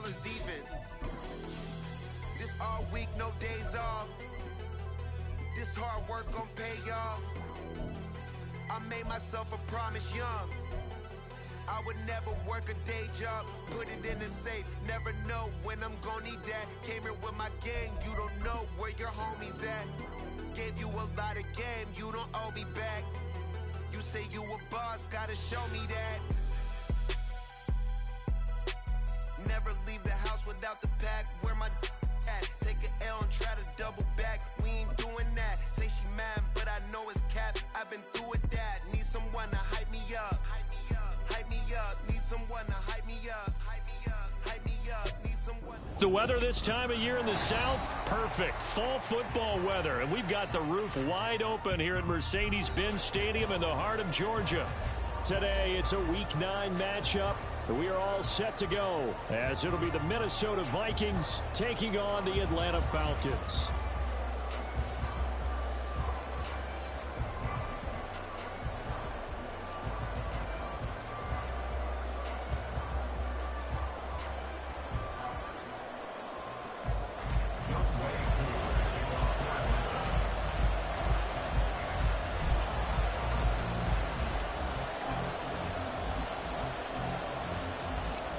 feelings even. This all week, no days off. This hard work gon' pay off. I made myself a promise young. I would never work a day job, put it in the safe, never know when I'm gon' need that. Came here with my gang, you don't know where your homies at. Gave you a lot of game, you don't owe me back. You say you a boss, gotta show me that. Never leave the house without the pack, where my at? Take an L and try to double back, we ain't doing that. Say she mad, but I know it's cap, I've been through with that. Need someone to hype me up. Hype me up, need someone to hype me up. Hype me up, need someone. The weather this time of year in the South, perfect. Fall football weather, and we've got the roof wide open here at Mercedes-Benz Stadium in the heart of Georgia. Today, it's a Week 9 matchup. We are all set to go, as it'll be the Minnesota Vikings taking on the Atlanta Falcons.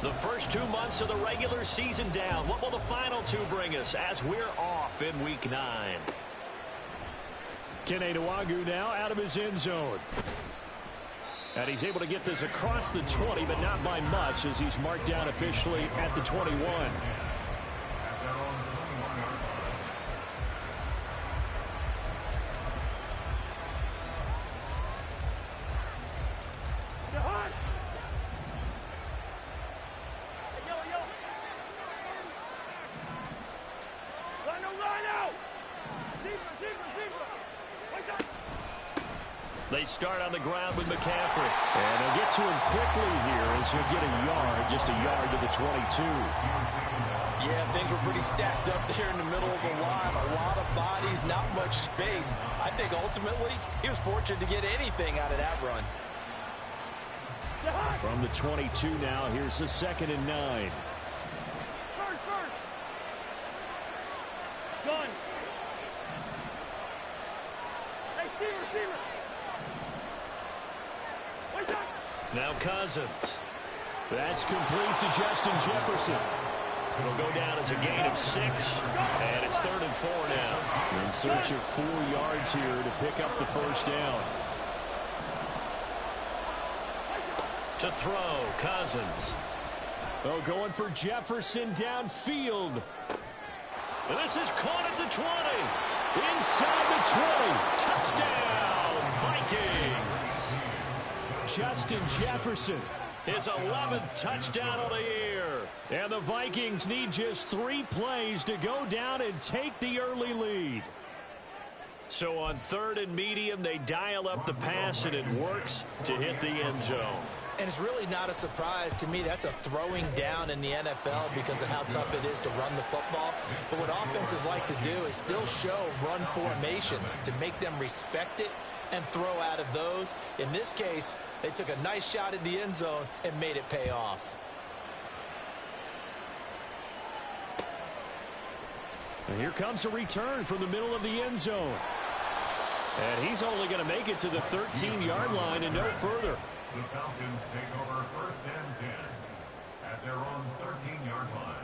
The first 2 months of the regular season down. What will the final two bring us as we're off in Week 9? Kene Nwangwu now out of his end zone. And he's able to get this across the 20, but not by much, as he's marked down officially at the 21. They start on the ground with McCaffrey. And they'll get to him quickly here as he'll get a yard, just a yard to the 22. Yeah, things were pretty stacked up there in the middle of the line. A lot of bodies, not much space. I think ultimately he was fortunate to get anything out of that run. From the 22 now, here's the 2nd and 9. First. Gun. Hey, receiver. Now Cousins. That's complete to Justin Jefferson. It'll go down as a gain of 6, and it's 3rd and 4 now. In search of 4 yards here to pick up the first down. To throw, Cousins. Oh, going for Jefferson downfield. And this is caught at the 20. Inside the 20. Touchdown, Vikings. Justin Jefferson, his 11th touchdown of the year. And the Vikings need just 3 plays to go down and take the early lead. So on 3rd and medium, they dial up the pass, and it works to hit the end zone. And it's really not a surprise to me. That's a throwing down in the NFL because of how tough it is to run the football. But what offenses like to do is still show run formations to make them respect it and throw out of those. In this case, they took a nice shot at the end zone and made it pay off. And here comes a return from the middle of the end zone. And he's only going to make it to the 13-yard line and no further. The Falcons take over 1st and 10 at their own 13-yard line.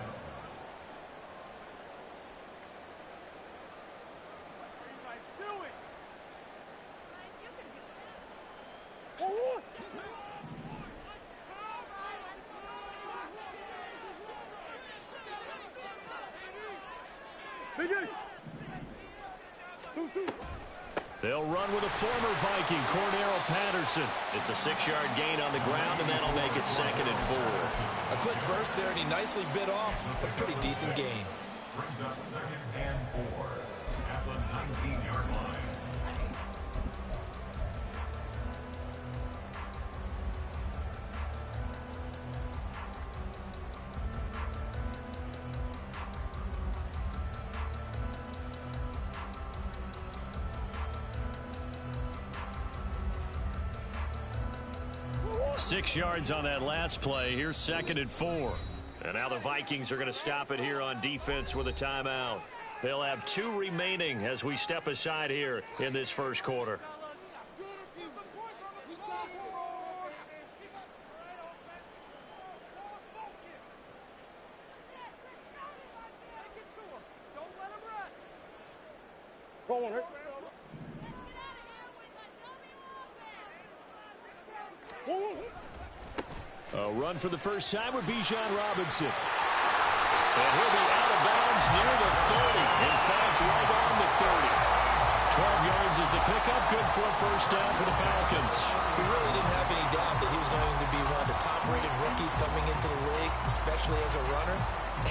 They'll run with a former Viking, Cordarrelle Patterson. It's a 6-yard gain on the ground, and that'll make it 2nd and 4. A quick burst there, and he nicely bit off a pretty decent gain. Brings up 2nd and 4 at the 19-yard line. Six yards on that last play. Here's 2nd and 4. And now the Vikings are going to stop it here on defense with a timeout. They'll have 2 remaining as we step aside here in this first quarter. A run for the first time with Bijan Robinson. And he'll be out of bounds near the 30. In fact, right on the 30. 12 yards is the pickup. Good for a first down for the Falcons. We really didn't have any doubt that he was going to be one of the top-rated rookies coming into the league, especially as a runner.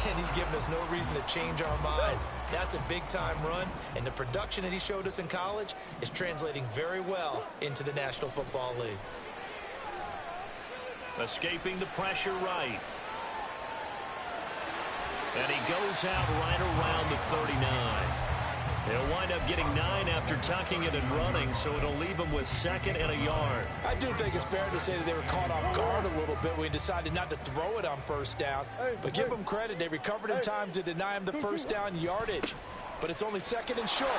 And he's given us no reason to change our minds. That's a big-time run, and the production that he showed us in college is translating very well into the National Football League. Escaping the pressure right. And he goes out right around the 39. He'll wind up getting 9 after tucking it and running, so it'll leave him with 2nd and a yard. I do think it's fair to say that they were caught off guard a little bit when he decided not to throw it on first down. But give them credit. They recovered in time to deny him the first down yardage. But it's only 2nd and short.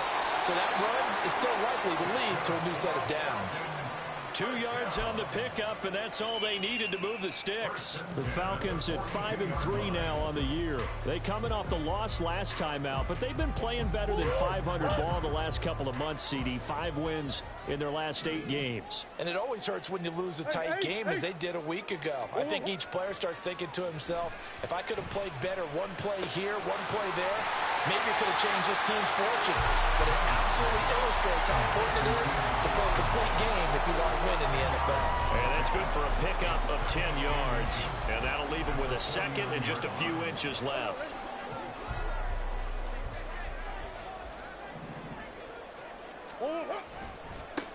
So that run is still likely to lead to a new set of downs. 2 yards on the pickup, and that's all they needed to move the sticks. The Falcons at 5-3 now on the year. They coming off the loss last time out, but they've been playing better than 500 ball the last couple of months, CD. 5 wins in their last 8 games. And it always hurts when you lose a tight game, as they did a week ago. I think each player starts thinking to himself, if I could have played better one play here, one play there, maybe it could have changed this team's fortunes. But it absolutely illustrates how important it is to play a complete game if you want to win in the NFL. And that's good for a pickup of 10 yards. And that'll leave him with a 2nd and just a few inches left.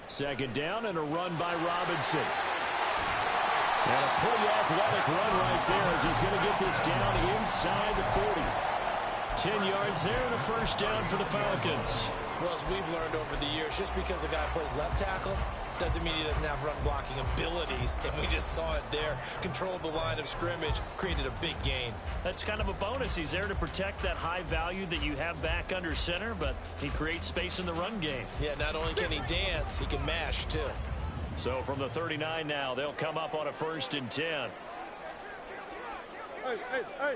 Second down and a run by Robinson. And a pretty athletic run right there as he's going to get this down inside the 40. 10 yards there and a first down for the Falcons. Well, as we've learned over the years, just because a guy plays left tackle doesn't mean he doesn't have run blocking abilities. And we just saw it there. Controlled the line of scrimmage, created a big gain. That's kind of a bonus. He's there to protect that high value that you have back under center, but he creates space in the run game. Yeah, not only can he dance, he can mash too. So from the 39 now, they'll come up on a 1st and 10. Hey.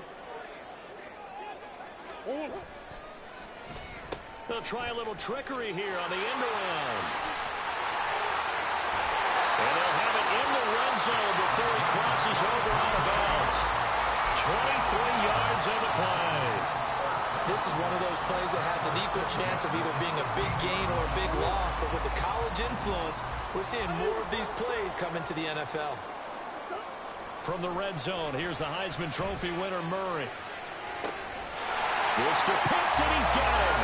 They'll try a little trickery here on the end around. And they'll have it in the red zone before he crosses over out of bounds. 23 yards on the play. This is one of those plays that has an equal chance of either being a big gain or a big loss. But with the college influence, we're seeing more of these plays come into the NFL. From the red zone, here's the Heisman Trophy winner, Murray. Mr. Pitts, and he's got him.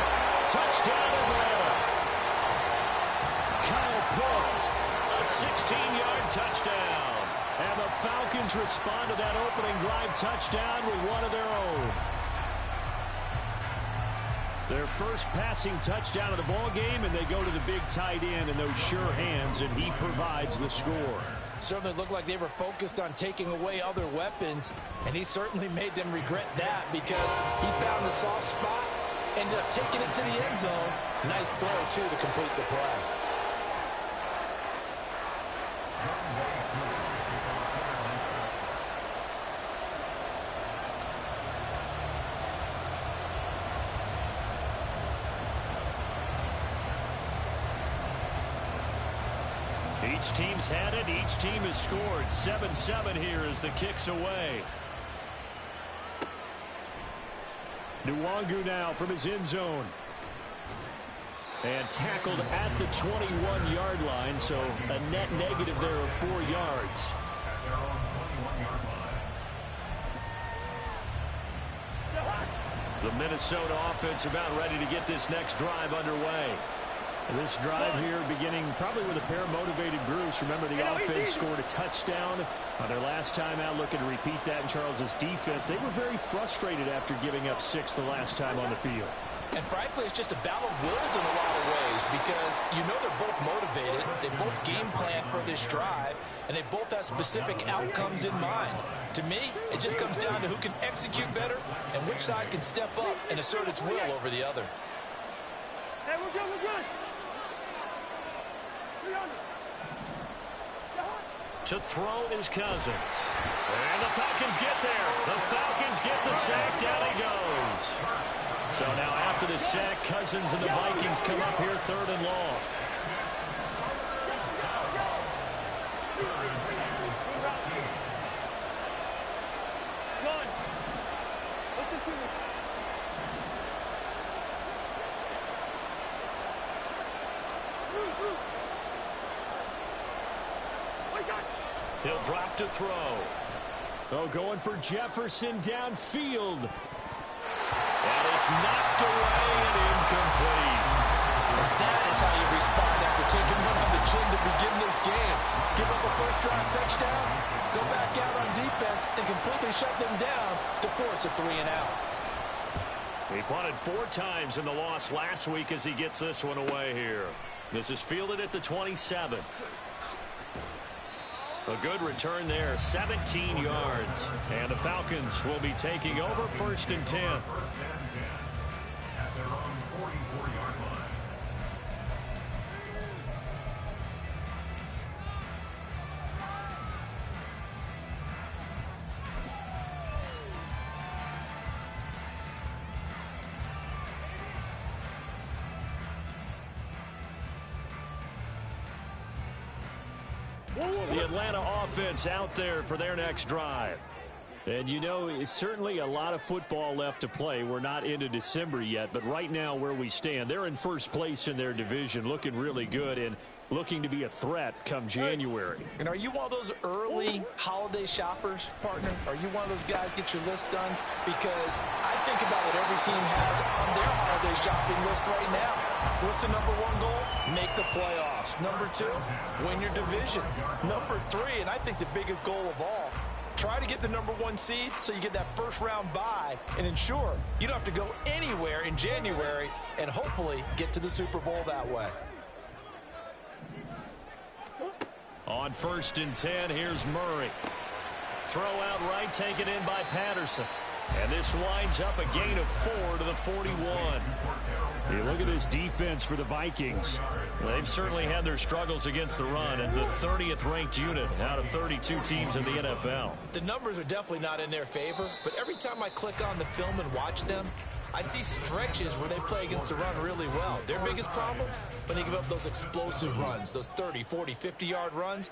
Touchdown, Atlanta. Kyle Pitts, a 16-yard touchdown. And the Falcons respond to that opening drive touchdown with one of their own. Their first passing touchdown of the ball game, and they go to the big tight end in those sure hands, and he provides the score. Certainly looked like they were focused on taking away other weapons, and he certainly made them regret that because he found the soft spot, ended up taking it to the end zone. Nice throw, too, to complete the play. Each team's had it. Each team has scored. 7-7 here as the kick's away. Nwangu now from his end zone. And tackled at the 21-yard line, so a net negative there of 4 yards. The Minnesota offense about ready to get this next drive underway. This drive here beginning probably with a pair of motivated groups. Remember, the offense scored a touchdown on their last time out, looking to repeat that in Charles's defense. They were very frustrated after giving up 6 the last time on the field. And frankly, it's just a battle of wills in a lot of ways because you know they're both motivated, they both game plan for this drive, and they both have specific outcomes in mind. To me, it just comes down to who can execute better and which side can step up and assert its will over the other. Hey, we're good, we're good. To throw is Cousins. And the Falcons get there. The Falcons get the sack. Down he goes. So now after the sack, Cousins and the Vikings come up here 3rd and long. Run. Listen to me. Move. He'll drop to throw. Oh, going for Jefferson downfield. And it's knocked away and incomplete. And that is how you respond after taking one on the chin to begin this game. Give up a first-drive touchdown, go back out on defense, and completely shut them down to force a 3-and-out. He punted 4 times in the loss last week as he gets this one away here. This is fielded at the 27. A good return there, 17 yards. And the Falcons will be taking over 1st and 10. At their own 44-yard line. The Atlanta offense out there for their next drive. And you know, it's certainly a lot of football left to play. We're not into December yet, but right now where we stand, they're in 1st place in their division, looking really good and looking to be a threat come January. And are you one of those early holiday shoppers, partner? Are you one of those guys get your list done? Because I think about what every team has on their holiday shopping list right now. What's the number 1 goal? Make the playoffs. Number 2, win your division. Number 3, and I think the biggest goal of all, try to get the number 1 seed so you get that first-round bye and ensure you don't have to go anywhere in January and hopefully get to the Super Bowl that way. On 1st and 10, here's Murray. Throw out right, taken in by Patterson. And this winds up a gain of 4 to the 41. Hey, look at this defense for the Vikings. They've certainly had their struggles against the run, and the 30th ranked unit out of 32 teams in the NFL. The numbers are definitely not in their favor, but every time I click on the film and watch them, I see stretches where they play against the run really well. Their biggest problem, when they give up those explosive runs, those 30, 40, 50-yard runs,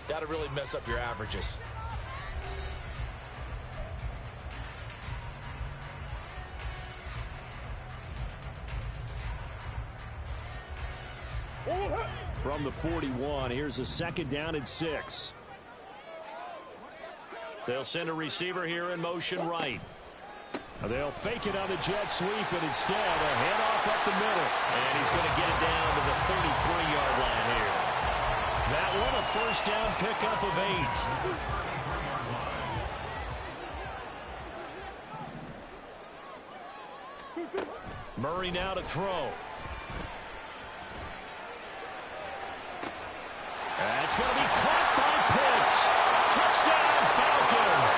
that'll really mess up your averages. From the 41, here's a 2nd down and 6. They'll send a receiver here in motion right. They'll fake it on the jet sweep, but instead a handoff up the middle. And he's going to get it down to the 33-yard line here. That one a 1st down pickup of 8. Murray now to throw. That's going to be caught by Pitts. Touchdown, Falcons.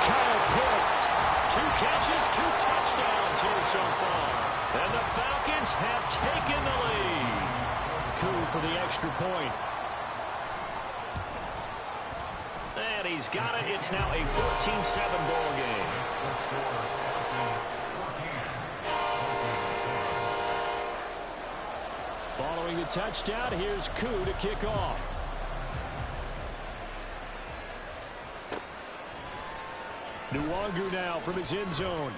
Kyle Pitts, 2 catches, 2 touchdowns here so far. And the Falcons have taken the lead. Coup for the extra point. And he's got it. It's now a 14-7 ball game. Following the touchdown, here's Coup to kick off. Nwangu now from his end zone.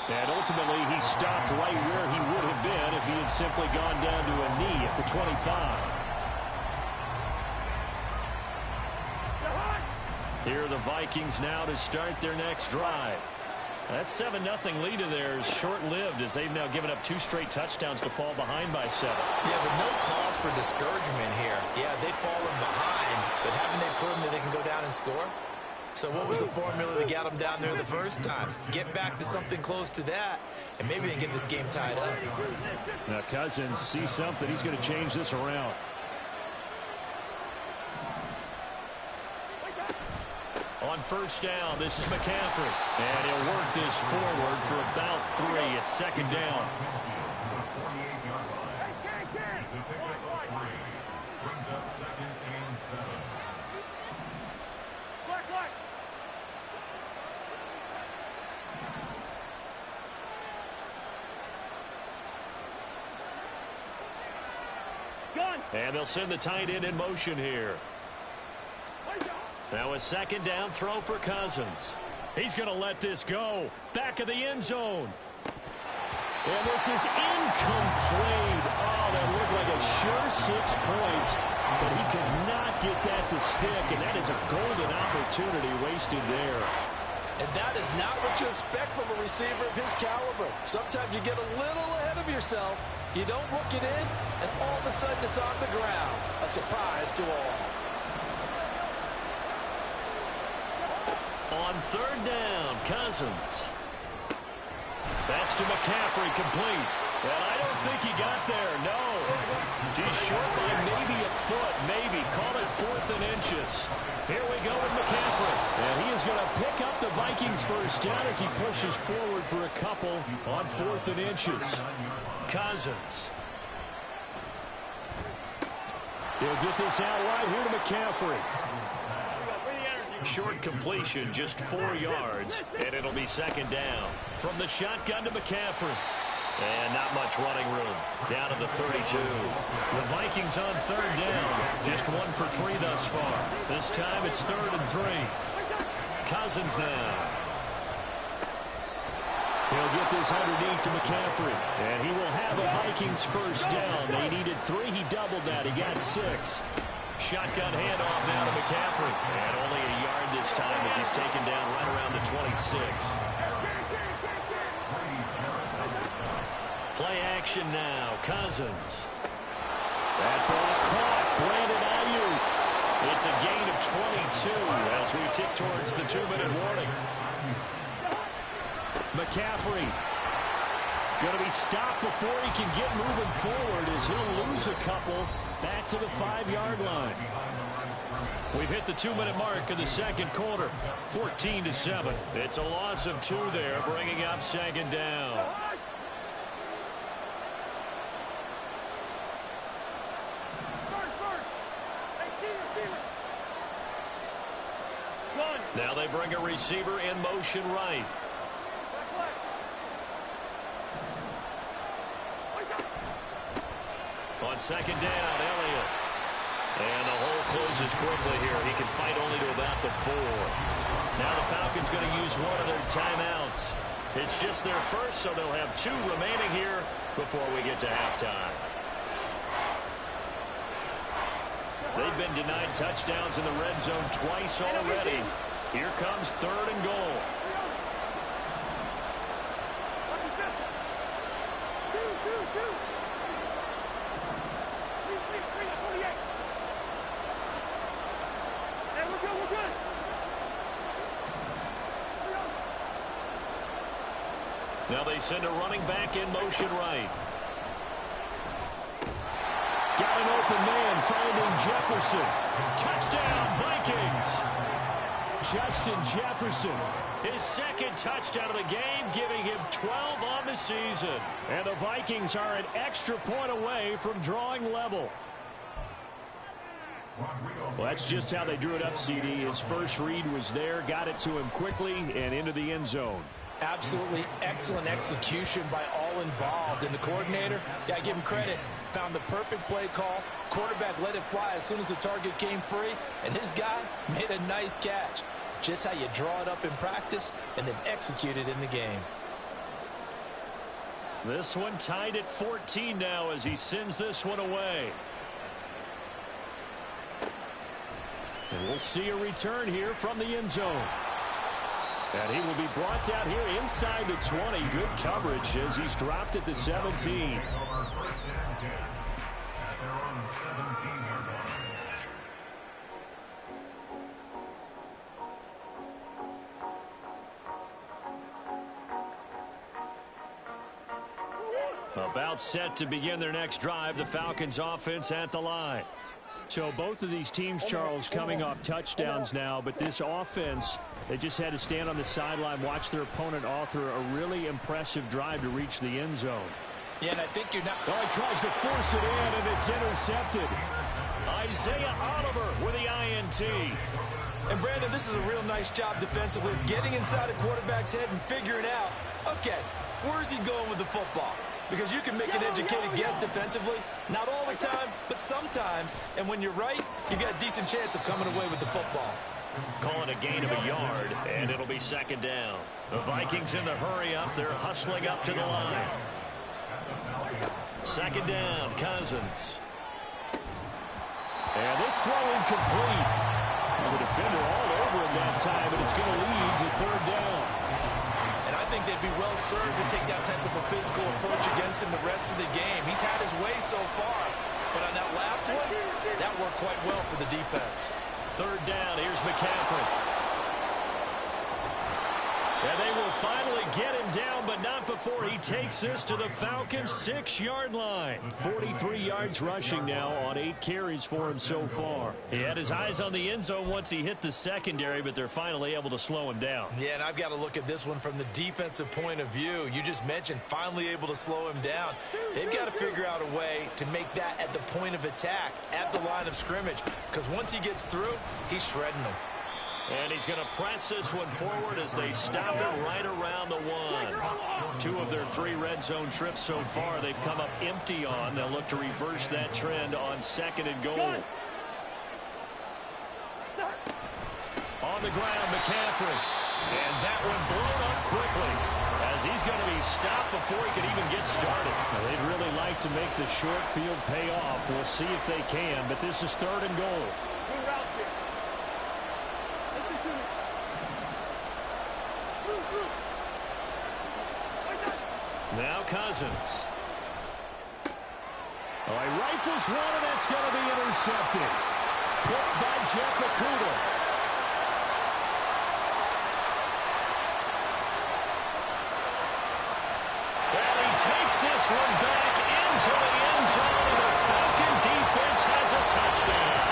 And ultimately, he stopped right where he would have been if he had simply gone down to a knee at the 25. Here are the Vikings now to start their next drive. That 7-0 lead of theirs short-lived as they've now given up 2 straight touchdowns to fall behind by 7. Yeah, but no cause for discouragement here. Yeah, they've fallen behind, but haven't they proven that they can go down and score? So what was the formula that got them down there the first time? Get back to something close to that, and maybe they can get this game tied up. Now Cousins sees something. He's going to change this around. On first down, this is McCaffrey. And he'll work this forward for about 3. It's second down. Brings up 2nd and 7. And they'll send the tight end in motion here. Now a second down throw for Cousins. He's going to let this go. Back of the end zone. And this is incomplete. Oh, that looked like a sure 6 points. But he could not get that to stick. And that is a golden opportunity wasted there. And that is not what you expect from a receiver of his caliber. Sometimes you get a little ahead of yourself. You don't look it in, and all of a sudden it's on the ground. A surprise to all. On third down, Cousins. That's to McCaffrey, complete. And I don't think he got there, no. He's short by maybe a foot, maybe. Call it 4th and inches. Here we go with McCaffrey. And he is going to pick up the Vikings first down as he pushes forward for a couple on 4th and inches. Cousins. He'll get this out wide here to McCaffrey. Short completion, just 4 yards, and it'll be second down. From the shotgun to McCaffrey. And not much running room. Down to the 32. The Vikings on third down. Just 1 for 3 thus far. This time it's 3rd and 3. Cousins now. He'll get this underneath to McCaffrey. And he will have a Vikings first down. They needed 3. He doubled that. He got 6. Shotgun handoff now to McCaffrey. And only a yard this time as he's taken down right around the 26. Play action now. Cousins. That ball caught. Brandon Ayuk. It's a gain of 22 as we tick towards the 2-minute warning. McCaffrey going to be stopped before he can get moving forward as he'll lose a couple back to the 5-yard line. We've hit the 2-minute mark of the second quarter. 14-7. It's a loss of 2 there, bringing up second down. Now they bring a receiver in motion right. On second down, Elliott. And the hole closes quickly here. He can fight only to about the 4. Now the Falcons going to use one of their timeouts. It's just their first, so they'll have 2 remaining here before we get to halftime. They've been denied touchdowns in the red zone twice already. Here comes 3rd and goal. Now they send a running back in motion right. Got an open man, finding Jefferson. Touchdown, Vikings. Justin Jefferson, his 2nd touchdown of the game, giving him 12 on the season. And the Vikings are an extra point away from drawing level. Well, that's just how they drew it up, CD. His first read was there, got it to him quickly, and into the end zone. Absolutely excellent execution by all involved. And the coordinator, got to give him credit, found the perfect play call. Quarterback let it fly as soon as the target came free, and his guy made a nice catch. Just how you draw it up in practice and then execute it in the game. This one tied at 14 now as he sends this one away. And we'll see a return here from the end zone. And he will be brought down here inside the 20. Good coverage as he's dropped at the 17. About set to begin their next drive, the Falcons offense at the line. So both of these teams, Charles, coming off touchdowns now, but this offense, they just had to stand on the sideline, watch their opponent author a really impressive drive to reach the end zone. Yeah, and I think you're not... Oh, he tries to force it in, and it's intercepted. Isaiah Oliver with the INT. And, Brandon, this is a real nice job defensively of getting inside a quarterback's head and figuring out, okay, where's he going with the football? Because you can make an educated guess defensively, not all the time, but sometimes. And when you're right, you've got a decent chance of coming away with the football. Calling a gain of a yard, and it'll be second down. The Vikings in the hurry up. They're hustling up to the line. Second down, Cousins. And this throw incomplete. The defender all over him that time, and it's going to lead to third down. And I think they'd be well served to take that type of a physical approach against him the rest of the game. He's had his way so far, but on that last one, that worked quite well for the defense. Third down, here's McCaffrey. And they will finally get him down, but not before he takes this to the Falcons' 6-yard line. 43 yards rushing now on 8 carries for him so far. He had his eyes on the end zone once he hit the secondary, but they're finally able to slow him down. Yeah, and I've got to look at this one from the defensive point of view. You just mentioned finally able to slow him down. They've got to figure out a way to make that at the point of attack, at the line of scrimmage, because once he gets through, he's shredding them. And he's going to press this one forward as they stop it right around the 1. 2 of their 3 red zone trips so far they've come up empty on. They'll look to reverse that trend on 2nd and goal. On the ground, McCaffrey. And that one blown up quickly as he's going to be stopped before he can even get started. Now, they'd really like to make the short field pay off. We'll see if they can, but this is 3rd and goal. Now Cousins. Oh, he rifles one, and that's going to be intercepted. Picked by Jeff Okudah. And he takes this one back into the end zone, and the Falcon defense has a touchdown.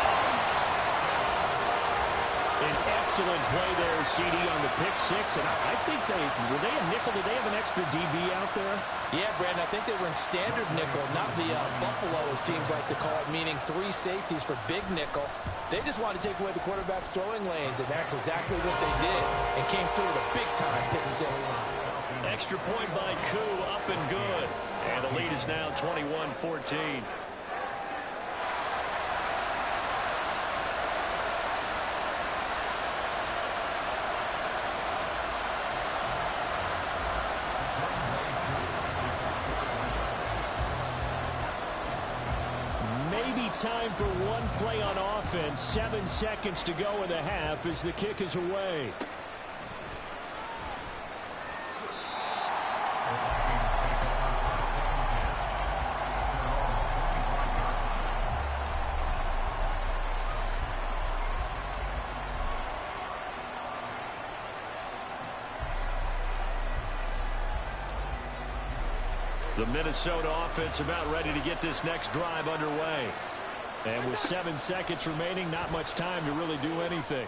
An excellent play there, CD, on the pick 6. And I think were they a nickel? Did they have an extra DB out there? Yeah, Brandon, I think they were in standard nickel, not the Buffalo, as teams like to call it, meaning 3 safeties for big nickel. They just wanted to take away the quarterback's throwing lanes, and that's exactly what they did, and came through with a big-time pick 6. Extra point by Koo, up and good. And the lead is now 21-14. Time for one play on offense. 7 seconds to go in the half as the kick is away. The Minnesota offense about ready to get this next drive underway. And with 7 seconds remaining, not much time to really do anything.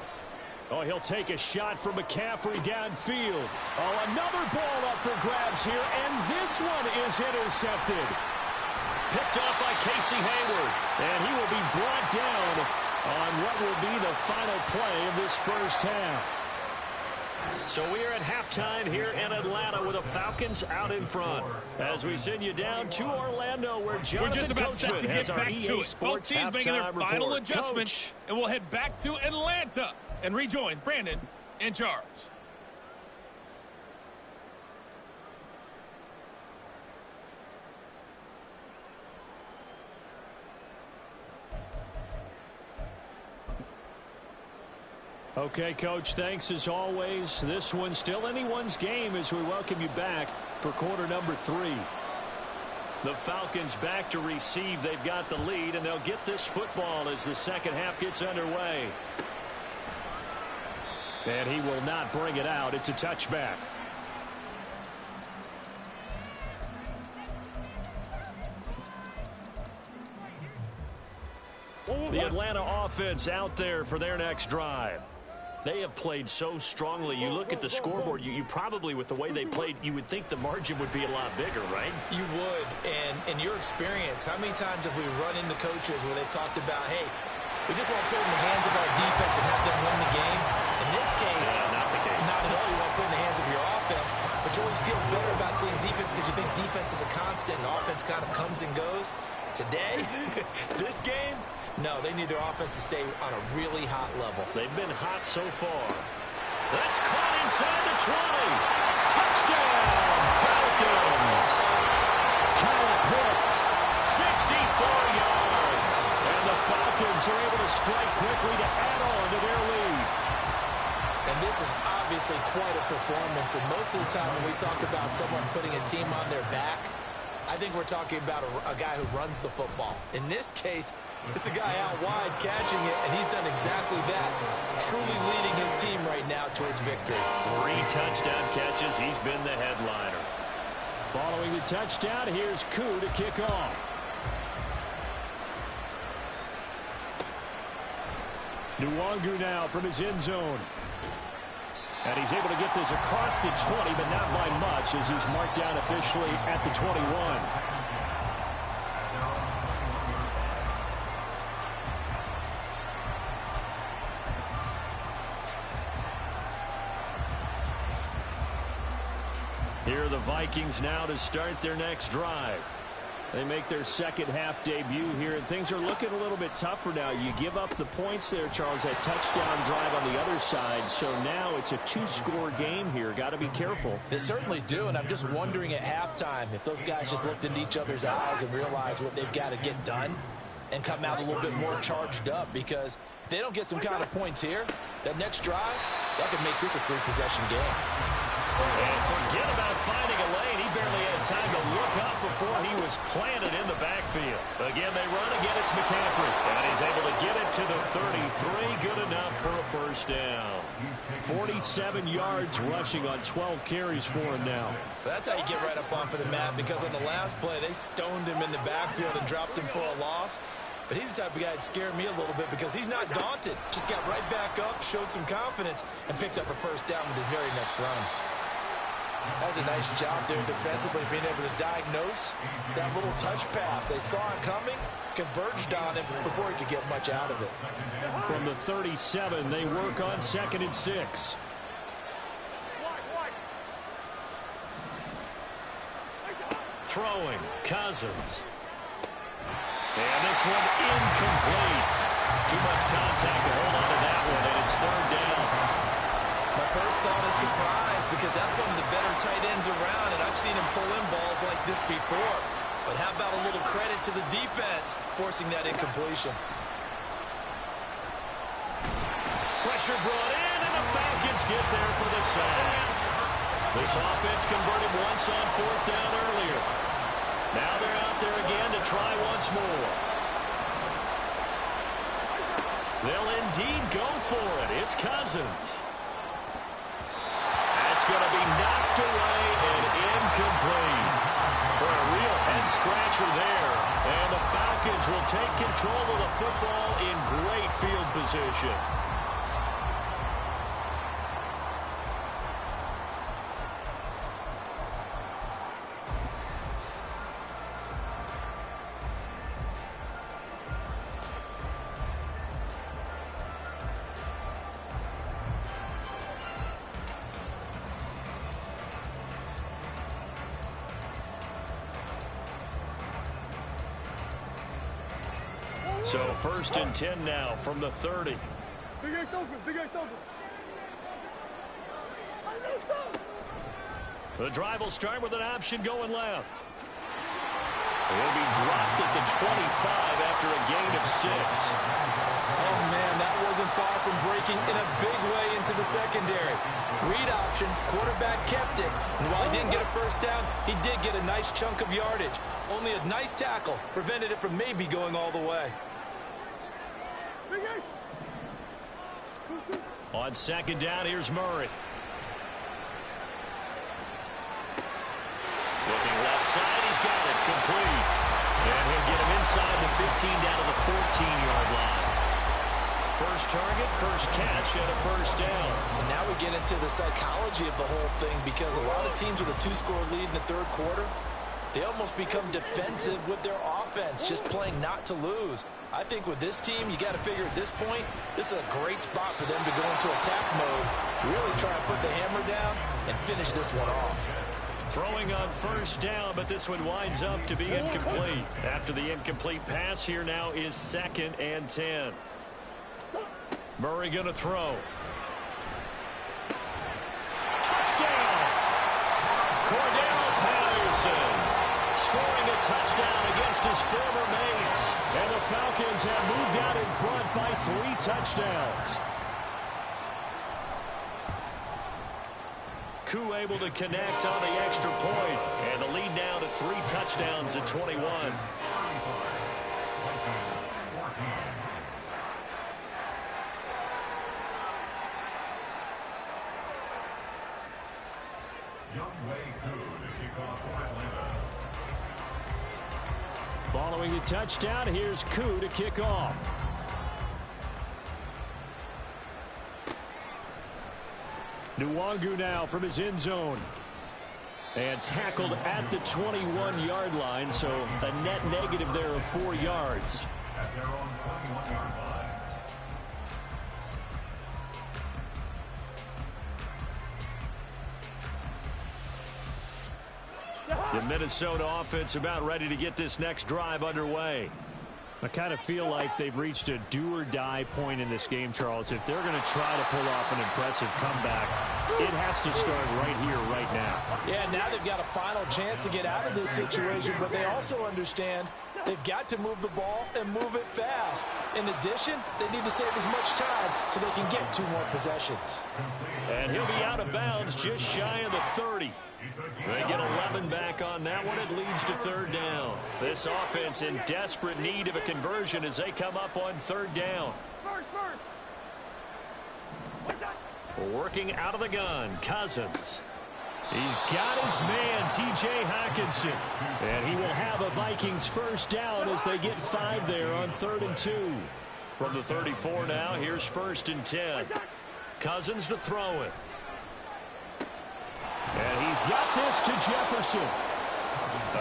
Oh, he'll take a shot from McCaffrey downfield. Oh, another ball up for grabs here, and this one is intercepted. Picked off by Casey Hayward, and he will be brought down on what will be the final play of this first half. So we are at halftime here in Atlanta with the Falcons out in front. As we send you down to Orlando, where Jonathan We're just about set to get back to it. Both teams making their final adjustments, and we'll head back to Atlanta and rejoin Brandon and Charles. Okay, Coach, thanks as always. This one's still anyone's game as we welcome you back for quarter number 3. The Falcons back to receive. They've got the lead, and they'll get this football as the second half gets underway. And he will not bring it out. It's a touchback. The Atlanta offense out there for their next drive. They have played so strongly. You look at the scoreboard, you probably, with the way they played, you would think the margin would be a lot bigger, right? You would. And in your experience, how many times have we run into coaches where they've talked about, hey, we just want to put it in the hands of our defense and have them win the game? In this case, not the case. Not at all. You want to put it in the hands of your offense, but you always feel better about seeing defense because you think defense is a constant and offense kind of comes and goes. Today, this game, no, they need their offense to stay on a really hot level. They've been hot so far. That's caught inside the 20. Touchdown, Falcons. Kyle Pitts, 64 yards. And the Falcons are able to strike quickly to add on to their lead. And this is obviously quite a performance. And most of the time when we talk about someone putting a team on their back, I think we're talking about a guy who runs the football. In this case, it's a guy out wide catching it, and he's done exactly that, truly leading his team right now towards victory. 3 touchdown catches. He's been the headliner. Following the touchdown, here's Koo to kick off. Nwangu now from his end zone. And he's able to get this across the 20, but not by much, as he's marked down officially at the 21. Here are the Vikings now to start their next drive. They make their second half debut here, and things are looking a little bit tougher now. You give up the points there, Charles, that touchdown drive on the other side. So now it's a 2-score game here. Got to be careful. They certainly do, and I'm just wondering at halftime if those guys just looked into each other's eyes and realized what they've got to get done and come out a little bit more charged up, because if they don't get some kind of points here, that next drive, that could make this a 3-possession game. And forget about finding a lane. He barely had time to look up before he was planted in the backfield. Again, they run. Again, it's McCaffrey. And he's able to get it to the 33. Good enough for a first down. 47 yards rushing on 12 carries for him now. That's how you get right up off of the mat, because on the last play, they stoned him in the backfield and dropped him for a loss. But he's the type of guy that scared me a little bit, because he's not daunted. Just got right back up, showed some confidence, and picked up a first down with his very next run. That's a nice job there defensively, being able to diagnose that little touch pass. They saw it coming, converged on him before he could get much out of it. From the 37, they work on 2nd and 6. Throwing, Cousins. And this one incomplete. Too much contact to hold on to that one, and it's 3rd down. My first thought is surprise, because that's one of the better tight ends around, and I've seen him pull in balls like this before. But how about a little credit to the defense forcing that incompletion? Pressure brought in, and the Falcons get there for the sack. This offense converted once on 4th down earlier. Now they're out there again to try once more. They'll indeed go for it. It's Cousins. That's going to be knocked away and incomplete. For a real head-scratcher there. And the Falcons will take control of the football in great field position. So 1st and 10 now from the 30. Big Ace open, Big Ace open. The drive will start with an option going left. He'll be dropped at the 25 after a gain of 6. Oh, man, that wasn't far from breaking in a big way into the secondary. Read option, quarterback kept it. And while he didn't get a first down, he did get a nice chunk of yardage. Only a nice tackle prevented it from maybe going all the way. On 2nd down, here's Murray. Looking left side, he's got it complete. And he'll get him inside the 15 down to the 14-yard line. First target, first catch, and a first down. And now we get into the psychology of the whole thing, because a lot of teams with a 2-score lead in the third quarter, they almost become defensive with their offense, just playing not to lose. I think with this team, you got to figure at this point, this is a great spot for them to go into attack mode, really try to put the hammer down and finish this one off. Throwing on first down, but this one winds up to be incomplete. After the incomplete pass, here now is 2nd and 10. Murray going to throw. Touchdown! Cordell Patterson scoring a touchdown against his former mates. And the Falcons have moved out in front by 3 touchdowns. Koo able to connect on the extra point, and the lead now to 3 touchdowns at 21. Following the touchdown, here's Koo to kick off. Nwangu now from his end zone. And tackled at the 21-yard line, so a net negative there of 4 yards. At their own 21-yard line. The Minnesota offense about ready to get this next drive underway. I kind of feel like they've reached a do-or-die point in this game, Charles. If they're going to try to pull off an impressive comeback, it has to start right here, right now. Yeah, now they've got a final chance to get out of this situation, but they also understand they've got to move the ball and move it fast. In addition, they need to save as much time so they can get 2 more possessions. And he'll be out of bounds just shy of the 30. They get 11 back on that one. It leads to 3rd down. This offense in desperate need of a conversion as they come up on 3rd down. Working out of the gun, Cousins. He's got his man, T.J. Hockenson. And he will have a Vikings first down as they get 5 there on 3rd and 2. From the 34 now, here's 1st and 10. Cousins to throw it. And he's got this to Jefferson.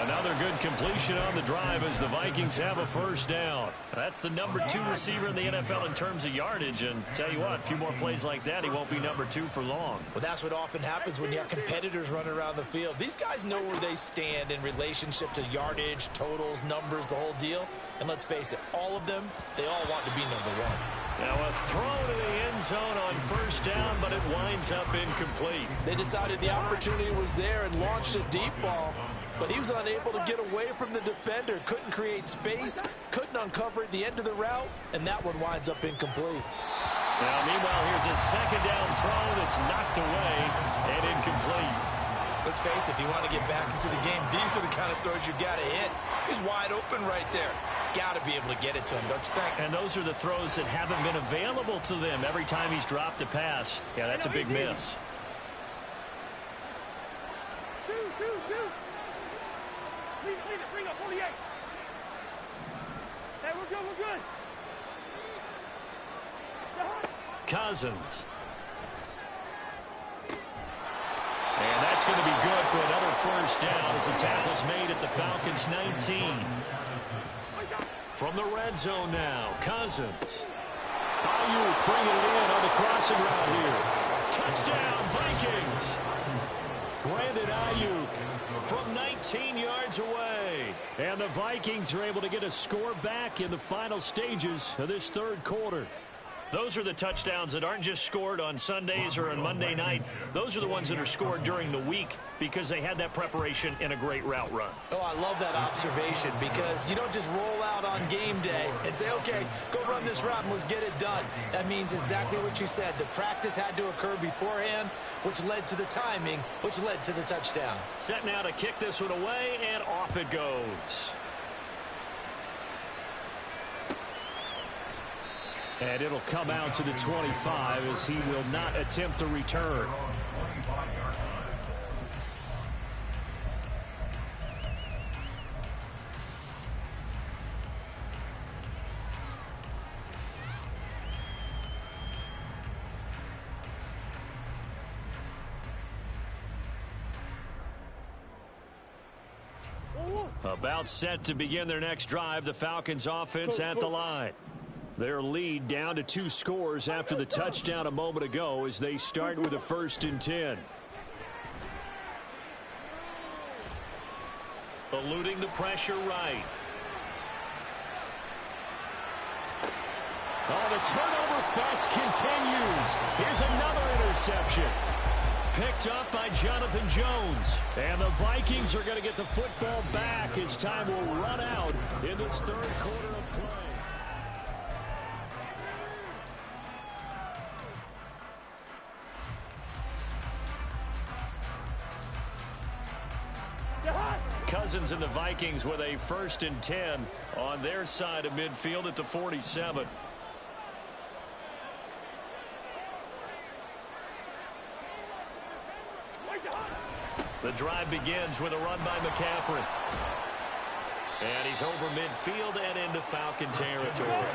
Another good completion on the drive as the Vikings have a first down. That's the number 2 receiver in the NFL in terms of yardage. And tell you what, a few more plays like that, he won't be number 2 for long. Well, that's what often happens when you have competitors running around the field. These guys know where they stand in relationship to yardage, totals, numbers, the whole deal. And let's face it, all of them, they all want to be number 1. Now a throw to the end zone on first down, but it winds up incomplete. They decided the opportunity was there and launched a deep ball, but he was unable to get away from the defender, couldn't create space, couldn't uncover at the end of the route, and that one winds up incomplete. Now, meanwhile, here's a 2nd down throw that's knocked away and incomplete. Let's face it, if you want to get back into the game, these are the kind of throws you got to hit. He's wide open right there. Got to be able to get it to him, don't you think? And those are the throws that haven't been available to them every time he's dropped a pass. Yeah, that's a big miss. Leave it, bring up 48. Hey, we're good. Cousins. And that's going to be good for another first down as the tackle's made at the Falcons 19. From the red zone now, Cousins. Ayuk bringing it in on the crossing route here. Touchdown, Vikings. Brandon Ayuk from 19 yards away. And the Vikings are able to get a score back in the final stages of this 3rd quarter. Those are the touchdowns that aren't just scored on Sundays or on Monday night. Those are the ones that are scored during the week because they had that preparation in a great route run. Oh, I love that observation because you don't just roll out on game day and say, okay, go run this route and let's get it done. That means exactly what you said. The practice had to occur beforehand, which led to the timing, which led to the touchdown. Set now to kick this one away, and off it goes. And it'll come out to the 25 as he will not attempt to return. About set to begin their next drive, the Falcons offense at the line. Their lead down to 2 scores after the touchdown a moment ago as they start with a 1st and 10. Eluding the pressure right. Oh, the turnover fest continues. Here's another interception. Picked up by Jonathan Jones. And the Vikings are going to get the football back as time will run out in this 3rd quarter of play. Cousins and the Vikings with a 1st and 10 on their side of midfield at the 47. The drive begins with a run by McCaffrey. And he's over midfield and into Falcon territory.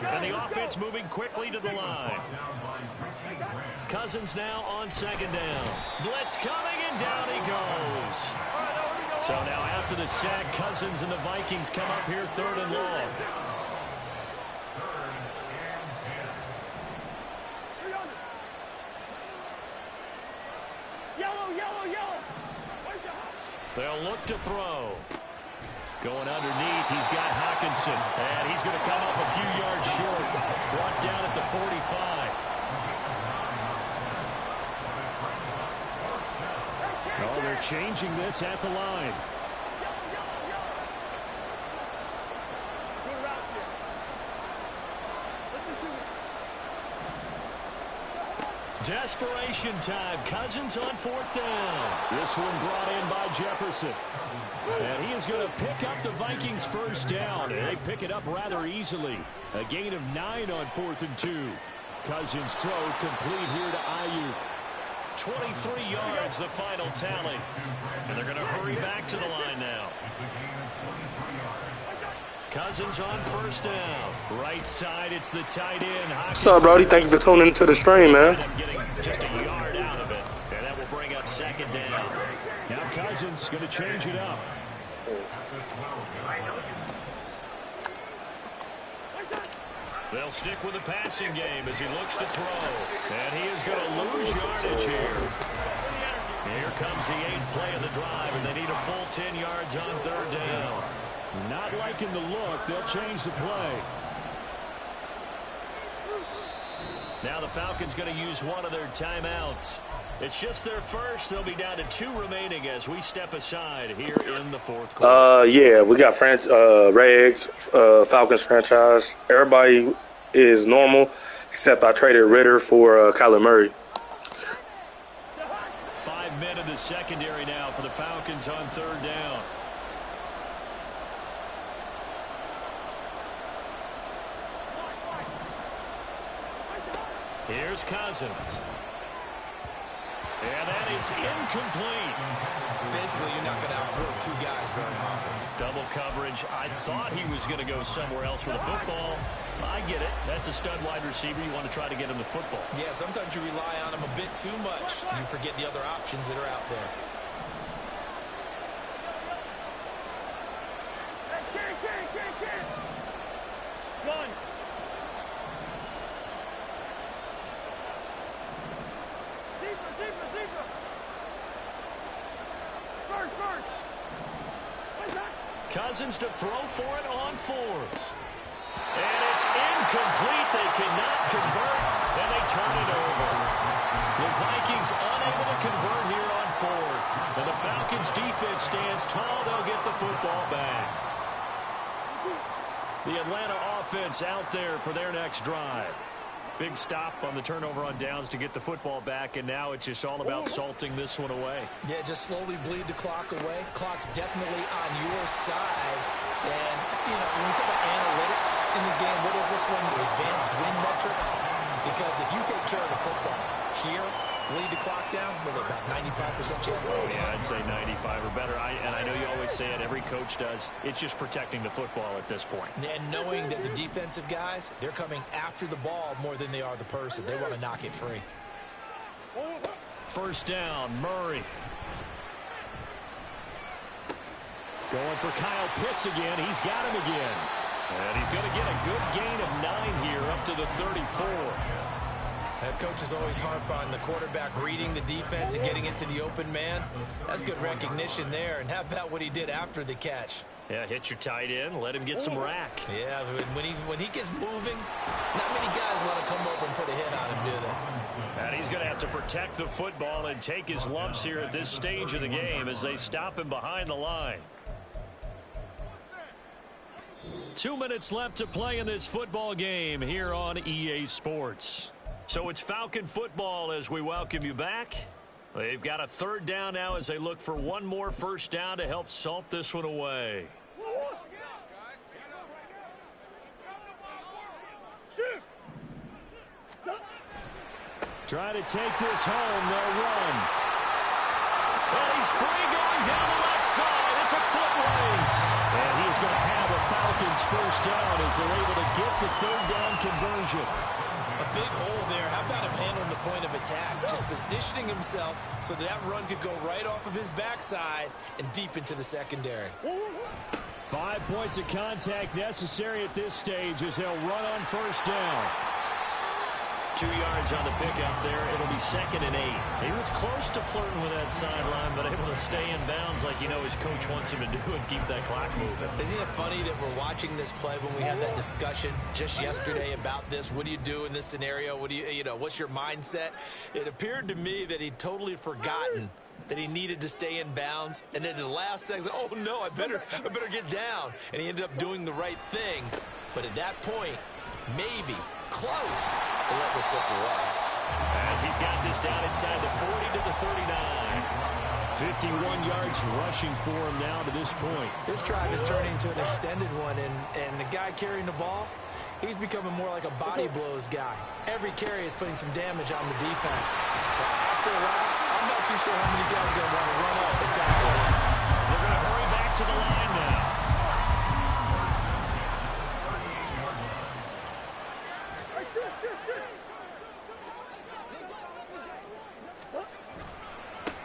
And the offense moving quickly to the line. Cousins now on 2nd down. Blitz coming, and down he goes. So now after the sack, Cousins and the Vikings come up here 3rd and long. They'll look to throw. Going underneath, he's got Hawkinson. And he's going to come up a few yards short. Brought down at the 45. Oh, they're changing this at the line. Desperation time. Cousins on 4th down. This one brought in by Jefferson. And he is going to pick up the Vikings' 1st down. And they pick it up rather easily. A gain of 9 on 4th and 2. Cousins throw complete here to Ayuk. 23 yards, the final tally. And they're going to hurry back to the line now. Cousins on 1st down. Right side, it's the tight end. What's up, Brody? Thank you for tuning into the stream, man. Getting just a yard out of it. And that will bring up 2nd down. Now Cousins going to change it up. They'll stick with the passing game as he looks to throw. And he is going to lose yardage here. Here comes the 8th play of the drive, and they need a full 10 yards on 3rd down. Not liking the look. They'll change the play. Now the Falcons going to use one of their timeouts. It's just their first. They'll be down to 2 remaining as we step aside here in the 4th quarter. Yeah, we got Regs, Falcons franchise. Everybody is normal, except I traded Ritter for Kyler Murray. 5 men in the secondary now for the Falcons on 3rd down. Here's Cousins. And that is incomplete. Basically, you're not going to outwork 2 guys very often. Double coverage. I thought he was going to go somewhere else with the football. I get it. That's a stud wide receiver. You want to try to get him the football. Yeah, sometimes you rely on him a bit too much. You forget the other options that are out there. One. Zebra. First. Cousins to throw for it on 4th. And it's incomplete. They cannot convert, and they turn it over. The Vikings unable to convert here on 4th. And the Falcons defense stands tall. They'll get the football back. The Atlanta offense out there for their next drive. Big stop on the turnover on downs to get the football back, and now it's just all about salting this one away. Yeah, just slowly bleed the clock away. Clock's definitely on your side. And, you know, when we talk about analytics in the game, what is this one? Advanced win metrics? Because if you take care of the football here, bleed the clock down, with about 95% chance. Oh, yeah, I'd say 95 or better. And I know you always say it, every coach does. It's just protecting the football at this point. And knowing that the defensive guys, they're coming after the ball more than they are the person. They want to knock it free. 1st down, Murray. Going for Kyle Pitts again. He's got him again. And he's going to get a good gain of 9 here up to the 34. That coach is always harp on the quarterback reading the defense and getting into the open man. That's good recognition there. And how about what he did after the catch? Yeah, hit your tight end, let him get some rack. Yeah, when he gets moving, not many guys want to come over and put a hit on him, do they? And he's going to have to protect the football and take his lumps here at this stage of the game as they stop him behind the line. 2 minutes left to play in this football game here on EA Sports. So it's Falcon football as we welcome you back. They've got a 3rd down now as they look for one more first down to help salt this one away. Try to take this home, they'll run. And he's free going down the left side. It's a foot race. And he is going to have a Falcons first down as they're able to get the 3rd down conversion. A big hole there. How about him handling the point of attack? Just positioning himself so that run could go right off of his backside and deep into the secondary. 5 points of contact necessary at this stage as they'll run on first down. 2 yards on the pickup there. It'll be 2nd and 8. He was close to flirting with that sideline, but able to stay in bounds like his coach wants him to do and keep that clock moving. Isn't it funny that we're watching this play when we had that discussion just yesterday about this? What do you do in this scenario? What do what's your mindset? It appeared to me that he'd totally forgotten that he needed to stay in bounds, and then at the last second, oh no, I better get down. And he ended up doing the right thing. But at that point, maybe close to let this slip away. As he's got this down inside the 40 to the 39. 51 yards rushing for him now to this point. This drive is turning into an extended one, and the guy carrying the ball, he's becoming more like a body blows guy. Every carry is putting some damage on the defense. So after a while, I'm not too sure how many guys are going to want to run up and tackle him. They're going to hurry back to the line now.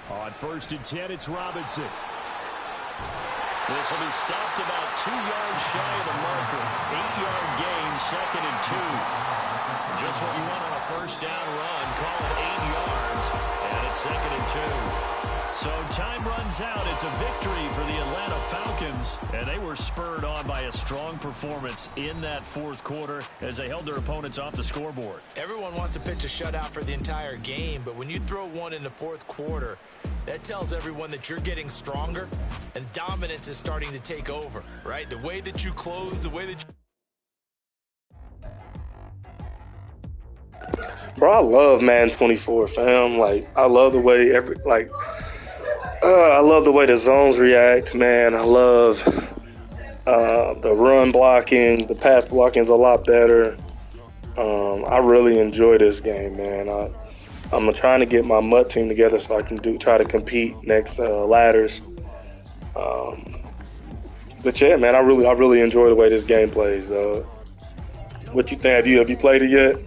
On 1st and 10, it's Robinson. This will be stopped about 2 yards shy of the marker. 8-yard gain, 2nd and 2. Just what you want on a first down run. Call it 8 yards, and it's 2nd and 2. So time runs out. It's a victory for the Atlanta Falcons, and they were spurred on by a strong performance in that 4th quarter as they held their opponents off the scoreboard. Everyone wants to pitch a shutout for the entire game, but when you throw one in the 4th quarter, that tells everyone that you're getting stronger and dominance is starting to take over, right? The way that you close, the way that you... Bro, I love Madden 24, fam. Like, I love the way I love the way the zones react, man. I love the run blocking. The pass blocking is a lot better. I really enjoy this game, man. I'm trying to get my MUT team together so I can try to compete next ladders. But yeah, man, I really enjoy the way this game plays. What you think? Have you played it yet?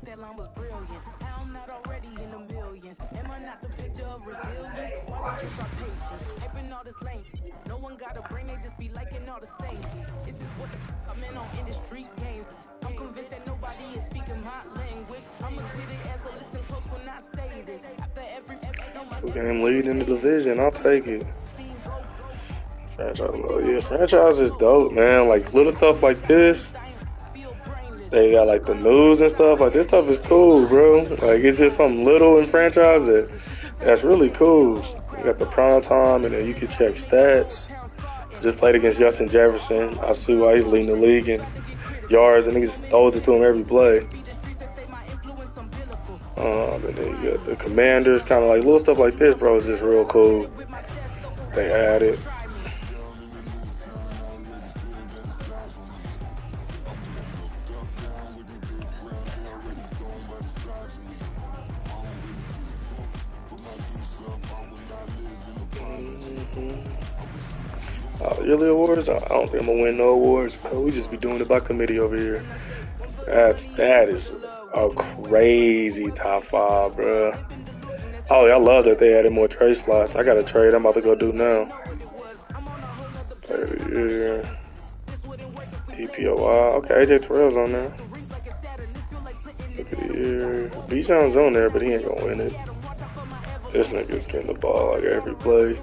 That line was brilliant. I'm not already in the millions. Am I not the picture of resilience? Why don't you try patience? Hyping all this lane. No one got a brain, they just be liking all the same. This is what I'm in on industry games. I'm convinced that nobody is speaking my language. I'ma get it as so listen close when I say this. After every game lead in the division, I'll take it. Franchise is dope, man. Like little stuff like this. They got like the news and stuff. Like this stuff is cool, bro. Like it's just something little in franchise that's really cool. You got the prime time, and then you can check stats. Just played against Justin Jefferson. I see why he's leading the league in yards, and he just throws it to him every play. And then you got the Commanders, kind of like little stuff like this, bro. Is just real cool. They added. Yearly awards? I don't think I'm gonna win no awards, bro. We just be doing it by committee over here. That is a crazy top 5, bro. Oh, I love that they added more trade slots. I got a trade I'm about to go do now. Yeah. DPOI. Okay, AJ Terrell's on there. Look at the year. Bijan's on there, but he ain't gonna win it. This nigga's getting the ball like every play.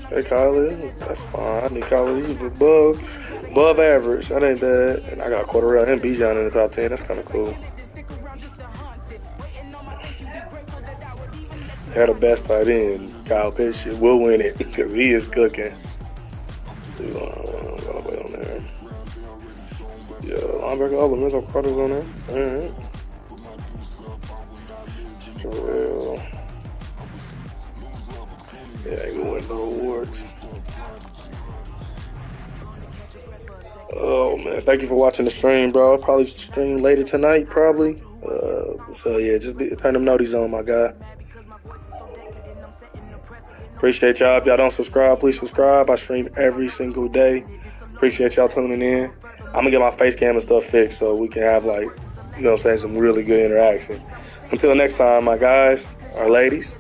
Hey, Kylie, that's fine. I need Kylie. He's above average. That ain't bad. And I got a quarter round and Bijan in the top 10. That's kind of cool. Had the best tight end. Kyle Pitts will win it because he is cooking. I'm gonna wait on there. Yeah, linebacker, all the Menzo Carter's on there. All right. Terrell. Yeah, I ain't gonna win no awards. Oh man, thank you for watching the stream, bro. I'll probably stream later tonight, probably. So yeah, just turn them noties on, my guy. Appreciate y'all. If y'all don't subscribe, please subscribe. I stream every single day. Appreciate y'all tuning in. I'm gonna get my face cam and stuff fixed so we can have, like, you know what I'm saying, some really good interaction. Until next time, my guys, our ladies.